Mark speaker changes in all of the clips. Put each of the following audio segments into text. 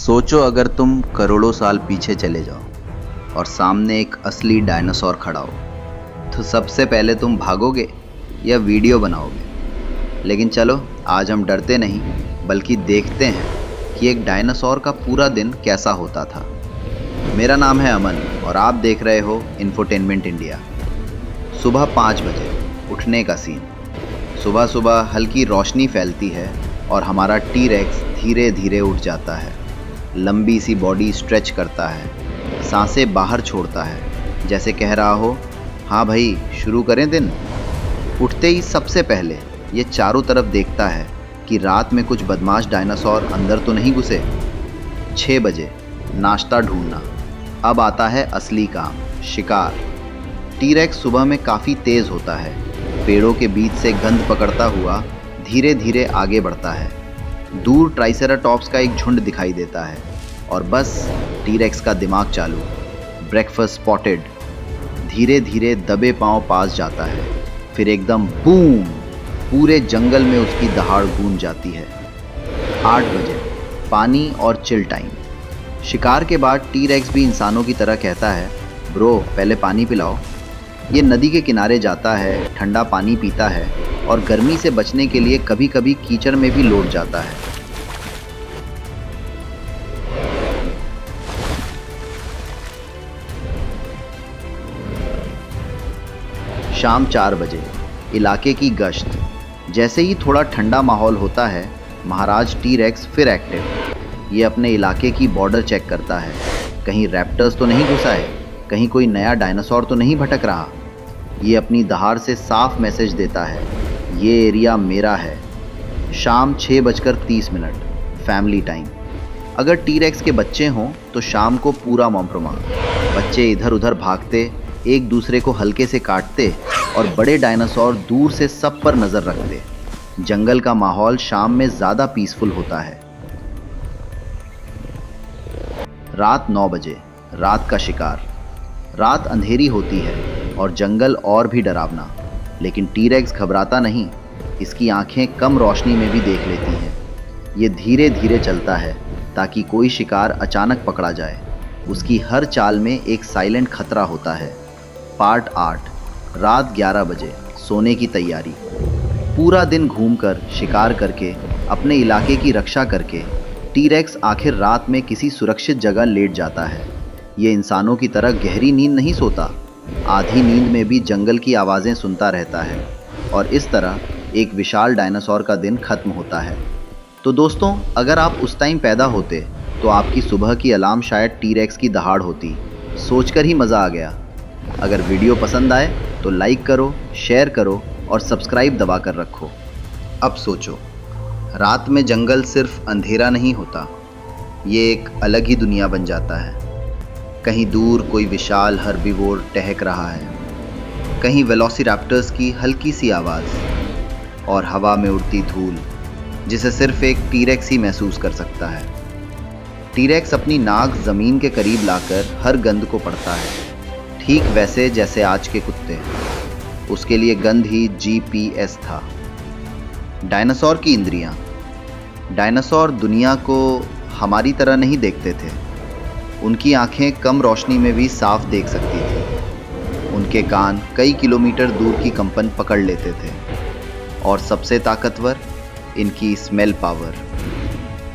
Speaker 1: सोचो अगर तुम करोड़ों साल पीछे चले जाओ और सामने एक असली डायनासोर खड़ा हो, तो सबसे पहले तुम भागोगे या वीडियो बनाओगे? लेकिन चलो, आज हम डरते नहीं बल्कि देखते हैं कि एक डायनासोर का पूरा दिन कैसा होता था। मेरा नाम है अमन और आप देख रहे हो इन्फोटेनमेंट इंडिया। सुबह 5 बजे उठने का सीन। सुबह सुबह हल्की रोशनी फैलती है और हमारा टी-रेक्स धीरे धीरे उठ जाता है। लंबी सी बॉडी स्ट्रेच करता है, सांसें बाहर छोड़ता है, जैसे कह रहा हो, हाँ भाई शुरू करें दिन। उठते ही सबसे पहले ये चारों तरफ देखता है कि रात में कुछ बदमाश डायनासोर अंदर तो नहीं घुसे। 6 बजे नाश्ता ढूंढना। अब आता है असली काम, शिकार। टी-रेक्स सुबह में काफ़ी तेज़ होता है। पेड़ों के बीच से गंध पकड़ता हुआ धीरे धीरे आगे बढ़ता है। दूर ट्राइसेराटॉप्स का एक झुंड दिखाई देता है और बस टी-रेक्स का दिमाग चालू। Breakfast spotted. धीरे धीरे दबे पांव पास जाता है, फिर एकदम बूम, पूरे जंगल में उसकी दहाड़ गूंज जाती है। 8 बजे पानी और चिल टाइम। शिकार के बाद टी-रेक्स भी इंसानों की तरह कहता है, ब्रो पहले पानी पिलाओ। ये नदी के किनारे जाता है, ठंडा पानी पीता है और गर्मी से बचने के लिए कभी कभी कीचड़ में भी लौट जाता है। शाम 4 बजे इलाके की गश्त। जैसे ही थोड़ा ठंडा माहौल होता है, महाराज टी-रेक्स फिर एक्टिव। ये अपने इलाके की बॉर्डर चेक करता है, कहीं रैप्टर्स तो नहीं घुसा है, कहीं कोई नया डायनासोर तो नहीं भटक रहा। ये अपनी दहाड़ से साफ मैसेज देता है, ये एरिया मेरा है। शाम 6:30, फैमिली टाइम। अगर टी-रेक्स के बच्चे हों तो शाम को पूरा मॉम्प्रोमा। बच्चे इधर उधर भागते, एक दूसरे को हल्के से काटते और बड़े डायनासोर दूर से सब पर नज़र रखते। जंगल का माहौल शाम में ज़्यादा पीसफुल होता है। रात 9 बजे, रात का शिकार। रात अंधेरी होती है और जंगल और भी डरावना, लेकिन टी-रेक्स घबराता नहीं। इसकी आंखें कम रोशनी में भी देख लेती हैं। ये धीरे धीरे चलता है ताकि कोई शिकार अचानक पकड़ा जाए। उसकी हर चाल में एक साइलेंट खतरा होता है। पार्ट 8, रात 11 बजे, सोने की तैयारी। पूरा दिन घूमकर, शिकार करके, अपने इलाके की रक्षा करके टी-रेक्स आखिर रात में किसी सुरक्षित जगह लेट जाता है। ये इंसानों की तरह गहरी नींद नहीं सोता। आधी नींद में भी जंगल की आवाज़ें सुनता रहता है और इस तरह एक विशाल डायनासोर का दिन खत्म होता है। तो दोस्तों, अगर आप उस टाइम पैदा होते तो आपकी सुबह की अलार्म शायद टी-रेक्स की दहाड़ होती। सोचकर ही मज़ा आ गया। अगर वीडियो पसंद आए तो लाइक करो, शेयर करो और सब्सक्राइब दबा कर रखो। अब सोचो, रात में जंगल सिर्फ अंधेरा नहीं होता, ये एक अलग ही दुनिया बन जाता है। कहीं दूर कोई विशाल हर्बीवोर टहक रहा है, कहीं वेलोसिरैप्टर्स की हल्की सी आवाज़ और हवा में उड़ती धूल, जिसे सिर्फ एक टी-रेक्स ही महसूस कर सकता है। टी-रेक्स अपनी नाक ज़मीन के करीब लाकर हर गंध को पढ़ता है, ठीक वैसे जैसे आज के कुत्ते। उसके लिए गंध ही GPS था। डायनासोर की इंद्रियां। डायनासोर दुनिया को हमारी तरह नहीं देखते थे। उनकी आंखें कम रोशनी में भी साफ देख सकती थी। उनके कान कई किलोमीटर दूर की कंपन पकड़ लेते थे। और सबसे ताकतवर, इनकी स्मेल पावर।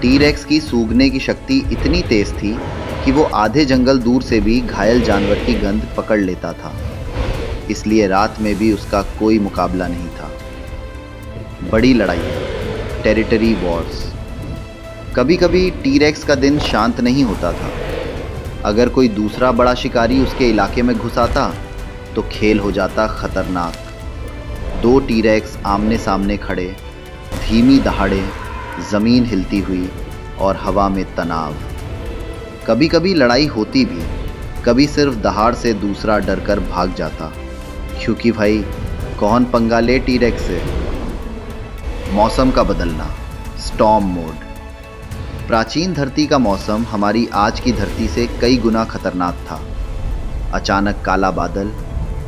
Speaker 1: टी-रेक्स की सूंघने की शक्ति इतनी तेज थी कि वो आधे जंगल दूर से भी घायल जानवर की गंध पकड़ लेता था। इसलिए रात में भी उसका कोई मुकाबला नहीं था। बड़ी लड़ाई, टेरिटरी वॉर्स। कभी कभी टी-रेक्स का दिन शांत नहीं होता था। अगर कोई दूसरा बड़ा शिकारी उसके इलाके में घुस आता तो खेल हो जाता खतरनाक। 2 टी-रेक्स आमने सामने खड़े, धीमी दहाड़े, ज़मीन हिलती हुई और हवा में तनाव। कभी कभी लड़ाई होती भी, कभी सिर्फ दहाड़ से दूसरा डरकर भाग जाता, क्योंकि भाई कौन पंगा ले टी-रेक्स से। मौसम का बदलना, स्टॉर्म मोड। प्राचीन धरती का मौसम हमारी आज की धरती से कई गुना खतरनाक था। अचानक काला बादल,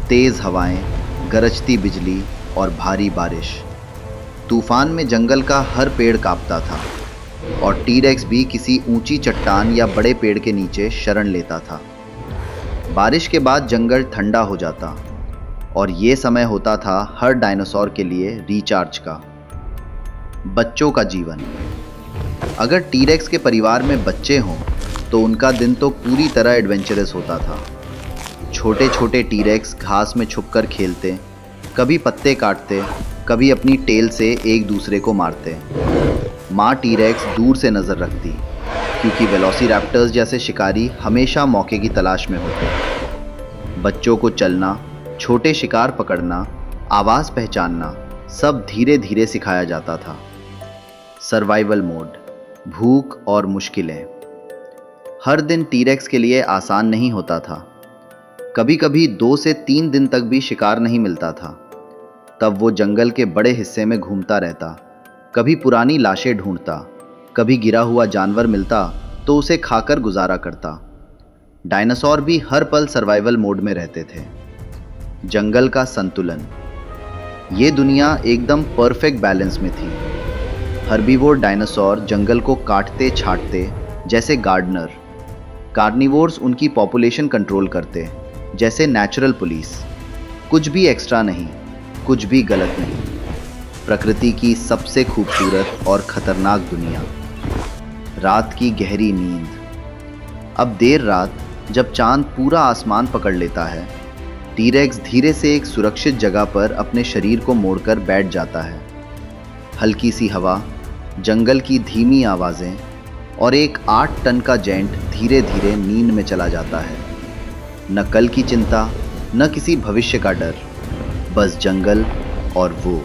Speaker 1: तेज़ हवाएं, गरजती बिजली और भारी बारिश। तूफान में जंगल का हर पेड़ कांपता था। और टीरेक्स भी किसी ऊंची चट्टान या बड़े पेड़ के नीचे शरण लेता था। बारिश के बाद जंगल ठंडा हो जाता और ये समय होता था हर डायनासोर के लिए रिचार्ज का। बच्चों का जीवन। अगर टीरेक्स के परिवार में बच्चे हों तो उनका दिन तो पूरी तरह एडवेंचरस होता था। छोटे छोटे टीरेक्स घास में छुपकर खेलते, कभी पत्ते काटते, कभी अपनी टेल से एक दूसरे को मारते। माँ टीरेक्स दूर से नज़र रखती, क्योंकि वेलोसिरैप्टर्स जैसे शिकारी हमेशा मौके की तलाश में होते। बच्चों को चलना, छोटे शिकार पकड़ना, आवाज़ पहचानना सब धीरे धीरे सिखाया जाता था। सर्वाइवल मोड, भूख और मुश्किलें। हर दिन टीरेक्स के लिए आसान नहीं होता था। कभी कभी 2 से 3 दिन तक भी शिकार नहीं मिलता था। तब वो जंगल के बड़े हिस्से में घूमता रहता, कभी पुरानी लाशें ढूंढता, कभी गिरा हुआ जानवर मिलता तो उसे खाकर गुजारा करता। डायनासोर भी हर पल सर्वाइवल मोड में रहते थे। जंगल का संतुलन। ये दुनिया एकदम परफेक्ट बैलेंस में थी। हर्बीवोर डायनासोर जंगल को काटते छाटते जैसे गार्डनर। कार्निवोर्स उनकी पॉपुलेशन कंट्रोल करते जैसे नेचुरल पुलिस। कुछ भी एक्स्ट्रा नहीं, कुछ भी गलत नहीं। प्रकृति की सबसे खूबसूरत और खतरनाक दुनिया। रात की गहरी नींद। अब देर रात जब चांद पूरा आसमान पकड़ लेता है, टीरेक्स धीरे से एक सुरक्षित जगह पर अपने शरीर को मोड़कर बैठ जाता है। हल्की सी हवा, जंगल की धीमी आवाज़ें और एक 8 टन का जेंट धीरे धीरे नींद में चला जाता है। न कल की चिंता, न किसी भविष्य का डर, बस जंगल और वो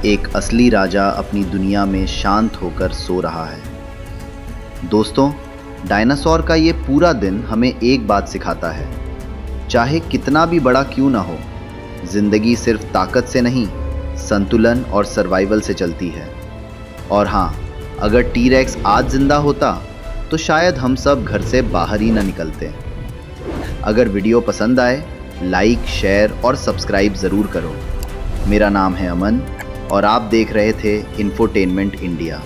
Speaker 1: एक असली राजा अपनी दुनिया में शांत होकर सो रहा है। दोस्तों, डायनासोर का ये पूरा दिन हमें एक बात सिखाता है, चाहे कितना भी बड़ा क्यों ना हो, जिंदगी सिर्फ ताकत से नहीं, संतुलन और सर्वाइवल से चलती है। और हाँ, अगर टीरेक्स आज जिंदा होता तो शायद हम सब घर से बाहर ही ना निकलते। अगर वीडियो पसंद आए, लाइक, शेयर और सब्सक्राइब ज़रूर करो। मेरा नाम है अमन और आप देख रहे थे इन्फोटेनमेंट इंडिया।